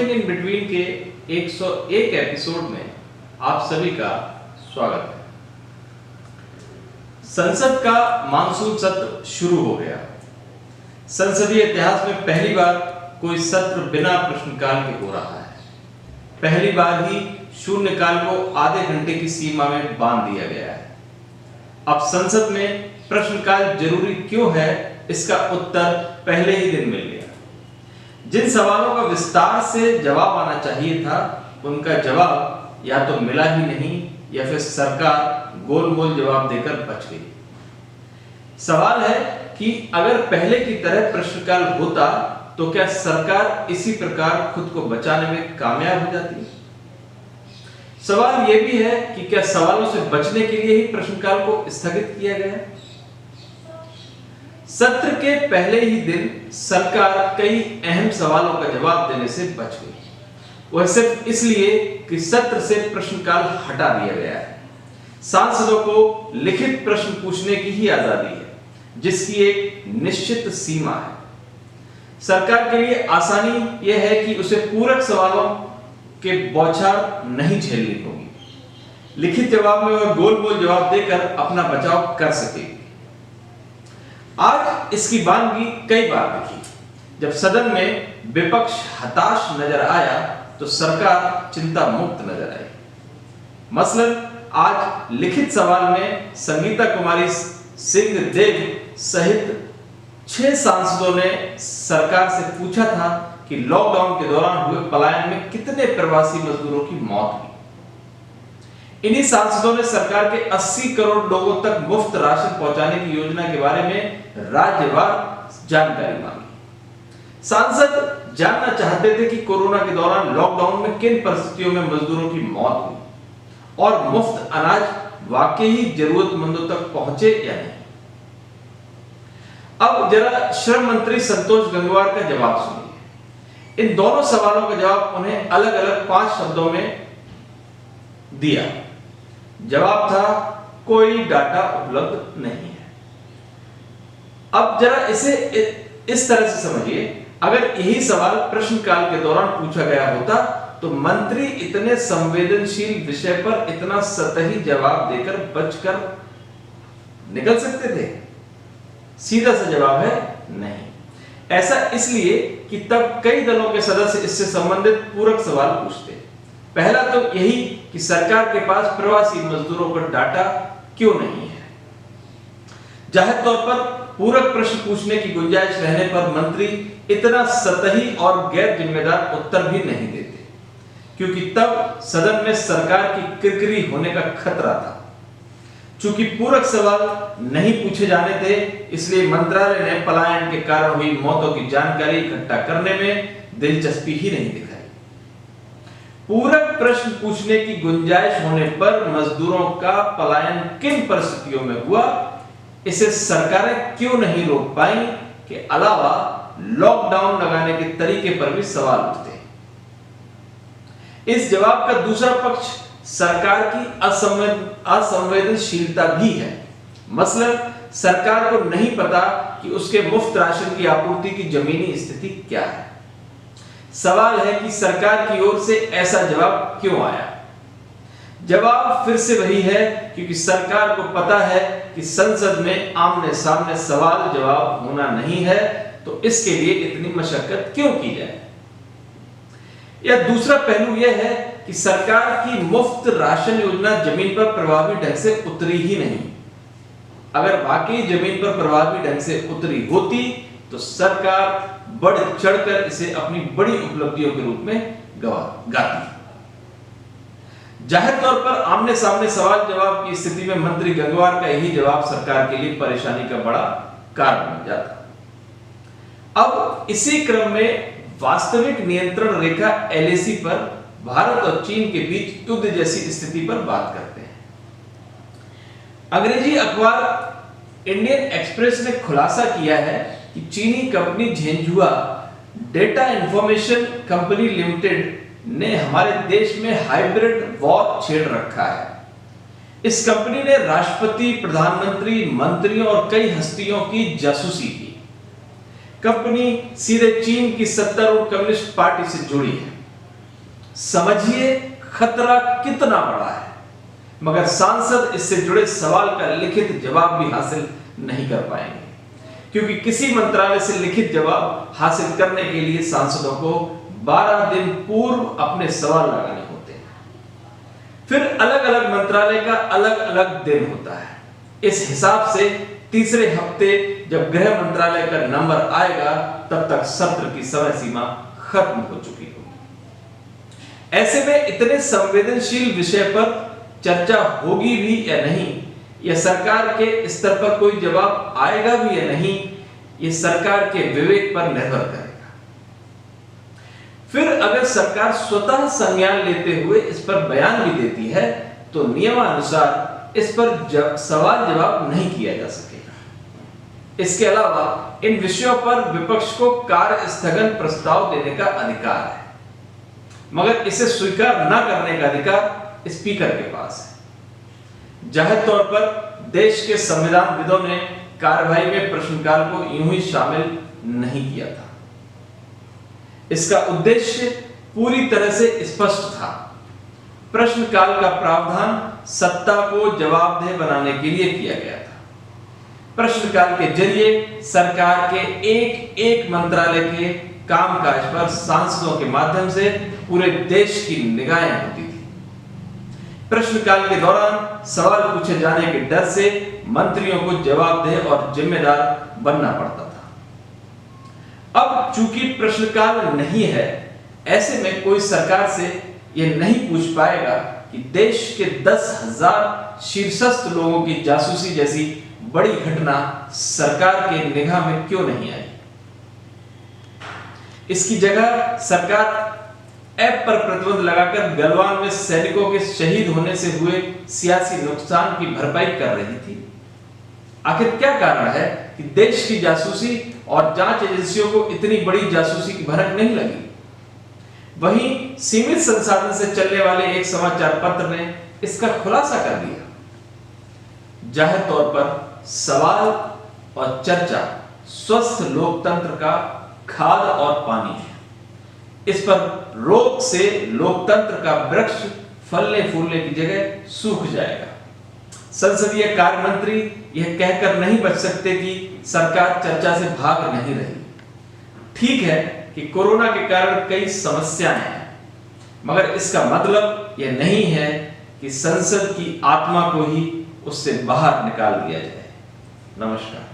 Something in between के 101 episode में आप सभी का स्वागत है। संसद का मानसून सत्र शुरू हो गया। संसदीय इतिहास में पहली बार कोई सत्र बिना प्रश्नकाल के हो रहा है। पहली बार ही शून्यकाल को आधे घंटे की सीमा में बांध दिया गया है। अब संसद में प्रश्नकाल जरूरी क्यों है, इसका उत्तर पहले ही दिन मिल गया। जिन सवालों का विस्तार से जवाब आना चाहिए था, उनका जवाब या तो मिला ही नहीं या फिर सरकार गोल-मोल जवाब देकर बच गई। सवाल है कि अगर पहले की तरह प्रश्नकाल होता तो क्या सरकार इसी प्रकार खुद को बचाने में कामयाब हो जाती? सवाल यह भी है कि क्या सवालों से बचने के लिए ही प्रश्नकाल को स्थगित किया गया? सत्र के पहले ही दिन सरकार कई अहम सवालों का जवाब देने से बच गई। वह सिर्फ इसलिए कि सत्र से प्रश्नकाल हटा दिया गया है। सांसदों को लिखित प्रश्न पूछने की ही आजादी है, जिसकी एक निश्चित सीमा है। सरकार के लिए आसानी यह है कि उसे पूरक सवालों के बौछार नहीं झेलनी होगी। लिखित जवाब में वह गोल-मोल जवाब देकर अपना बचाव कर सकेगी। आज इसकी बानगी कई बार दिखी। जब सदन में विपक्ष हताश नजर आया तो सरकार चिंता मुक्त नजर आई। मसलन आज लिखित सवाल में संगीता कुमारी सिंह देव सहित 6 सांसदों ने सरकार से पूछा था कि लॉकडाउन के दौरान हुए पलायन में कितने प्रवासी मजदूरों की मौत हुई। इन्हीं सांसदों ने सरकार के 80 करोड़ लोगों तक मुफ्त राशन पहुंचाने की योजना के बारे में राज्यवार जानकारी मांगी। सांसद जानना चाहते थे कि कोरोना के दौरान लॉकडाउन में किन परिस्थितियों में मजदूरों की मौत हुई और मुफ्त अनाज वाकई जरूरतमंदों तक पहुंचे या नहीं। अब जरा श्रम मंत्री संतोष गंगवार का जवाब सुनिए। इन दोनों सवालों का जवाब उन्हें अलग अलग 5 शब्दों में दिया। जवाब था, कोई डाटा उपलब्ध नहीं है। अब जरा इसे इस तरह से समझिए, अगर यही सवाल प्रश्नकाल के दौरान पूछा गया होता तो मंत्री इतने संवेदनशील विषय पर इतना सतही जवाब देकर बचकर निकल सकते थे? सीधा सा जवाब है नहीं। ऐसा इसलिए कि तब कई दलों के सदस्य इससे संबंधित पूरक सवाल पूछते। पहला तो यही कि सरकार के पास प्रवासी मजदूरों का डाटा क्यों नहीं है। जाहिर तौर पर पूरक प्रश्न पूछने की गुंजाइश रहने पर मंत्री इतना सतही और गैर जिम्मेदार उत्तर भी नहीं देते, क्योंकि तब सदन में सरकार की किरकिरी होने का खतरा था। चूंकि पूरक सवाल नहीं पूछे जाने थे, इसलिए मंत्रालय ने पलायन के कारण हुई मौतों की जानकारी इकट्ठा करने में दिलचस्पी ही नहीं दिखाई। पूरक प्रश्न पूछने की गुंजाइश होने पर मजदूरों का पलायन किन परिस्थितियों में हुआ, इसे सरकारें क्यों नहीं रोक पाई, के अलावा लॉकडाउन लगाने के तरीके पर भी सवाल उठते। इस जवाब का दूसरा पक्ष सरकार की असंवेदनशीलता भी है। मसलन सरकार को नहीं पता कि उसके मुफ्त राशन की आपूर्ति की जमीनी स्थिति क्या है। सवाल है कि सरकार की ओर से ऐसा जवाब क्यों आया। जवाब फिर से वही है, क्योंकि सरकार को पता है कि संसद में आमने सामने सवाल जवाब होना नहीं है, तो इसके लिए इतनी मशक्कत क्यों की जाए। या दूसरा पहलू यह है कि सरकार की मुफ्त राशन योजना जमीन पर प्रभावी ढंग से उतरी ही नहीं। अगर वाकई जमीन पर प्रभावी ढंग से उतरी होती तो सरकार बढ़ चढ़कर इसे अपनी बड़ी उपलब्धियों के रूप में गाती। जाहिर तौर पर आमने सामने सवाल जवाब की स्थिति में मंत्री गंगवार का यही जवाब सरकार के लिए परेशानी का बड़ा कारण बन जाता। अब इसी क्रम में वास्तविक नियंत्रण रेखा LAC पर भारत और चीन के बीच युद्ध जैसी स्थिति पर बात करते हैं। अंग्रेजी अखबार इंडियन एक्सप्रेस ने खुलासा किया है कि चीनी company Zhenhua data information company limited ने हमारे देश में हाइब्रिड वॉर छेड़ रखा है। इस कंपनी ने राष्ट्रपति, प्रधानमंत्री, मंत्रियों और कई हस्तियों की जासूसी की। कंपनी सीधे चीन की सत्तारूढ़ कम्युनिस्ट पार्टी से जुड़ी है। समझिए खतरा कितना बड़ा है, मगर सांसद इससे जुड़े सवाल का लिखित जवाब भी हासिल नहीं कर पाएंगे, क्योंकि किसी मंत्रालय से लिखित जवाब हासिल करने के लिए सांसदों को 12 दिन पूर्व अपने सवाल लगाने होते हैं। फिर अलग अलग मंत्रालय का अलग अलग दिन होता है। इस हिसाब से तीसरे हफ्ते जब गृह मंत्रालय का नंबर आएगा तब तक सत्र की समय सीमा खत्म हो चुकी होगी। ऐसे में इतने संवेदनशील विषय पर चर्चा होगी भी या नहीं, या सरकार के स्तर पर कोई जवाब आएगा भी या नहीं, ये सरकार के विवेक पर निर्भर करेगा। फिर अगर सरकार स्वतः संज्ञान लेते हुए इस पर बयान भी देती है तो नियमानुसार इस पर सवाल जवाब नहीं किया जा सकेगा। इसके अलावा इन विषयों पर विपक्ष को कार्य स्थगन प्रस्ताव देने का अधिकार है, मगर इसे स्वीकार न करने का अधिकार स्पीकर के पास है। जाहिर तौर पर देश के संविधानविदों ने कार्यवाही में प्रश्नकाल को यूं ही शामिल नहीं किया था। इसका उद्देश्य पूरी तरह से स्पष्ट था। प्रश्नकाल का प्रावधान सत्ता को जवाबदेह बनाने के लिए किया गया था। प्रश्नकाल के जरिए सरकार के एक एक मंत्रालय के कामकाज पर सांसदों के माध्यम से पूरे देश की निगाहें होती थी। प्रश्नकाल के दौरान सवाल पूछे जाने के डर से मंत्रियों को जवाबदेह और जिम्मेदार बनना पड़ता था। अब चूंकि प्रश्नकाल नहीं है, ऐसे में कोई सरकार से यह नहीं पूछ पाएगा कि देश के 10,000 शीर्षस्थ लोगों की जासूसी जैसी बड़ी घटना सरकार के निगाह में क्यों नहीं आई। इसकी जगह सरकार ऐप पर प्रतिबंध लगाकर गलवान में सैनिकों के शहीद होने से हुए सियासी नुकसान की भरपाई कर रही थी। आखिर क्या कारण है कि देश की जासूसी और जांच एजेंसियों को इतनी बड़ी जासूसी की भनक नहीं लगी। वहीं सीमित संसाधन से चलने वाले एक समाचार पत्र ने इसका खुलासा कर दिया। जाहिर तौर पर सवाल और चर्चा स्वस्थ लोकतंत्र का खाद और पानी है। इस पर रोक से लोकतंत्र का वृक्ष फलने फूलने की जगह सूख जाएगा। संसदीय कार्य मंत्री यह कहकर नहीं बच सकते कि सरकार चर्चा से भाग नहीं रही। ठीक है कि कोरोना के कारण कई समस्याएं हैं, मगर इसका मतलब यह नहीं है कि संसद की आत्मा को ही उससे बाहर निकाल दिया जाए। नमस्कार।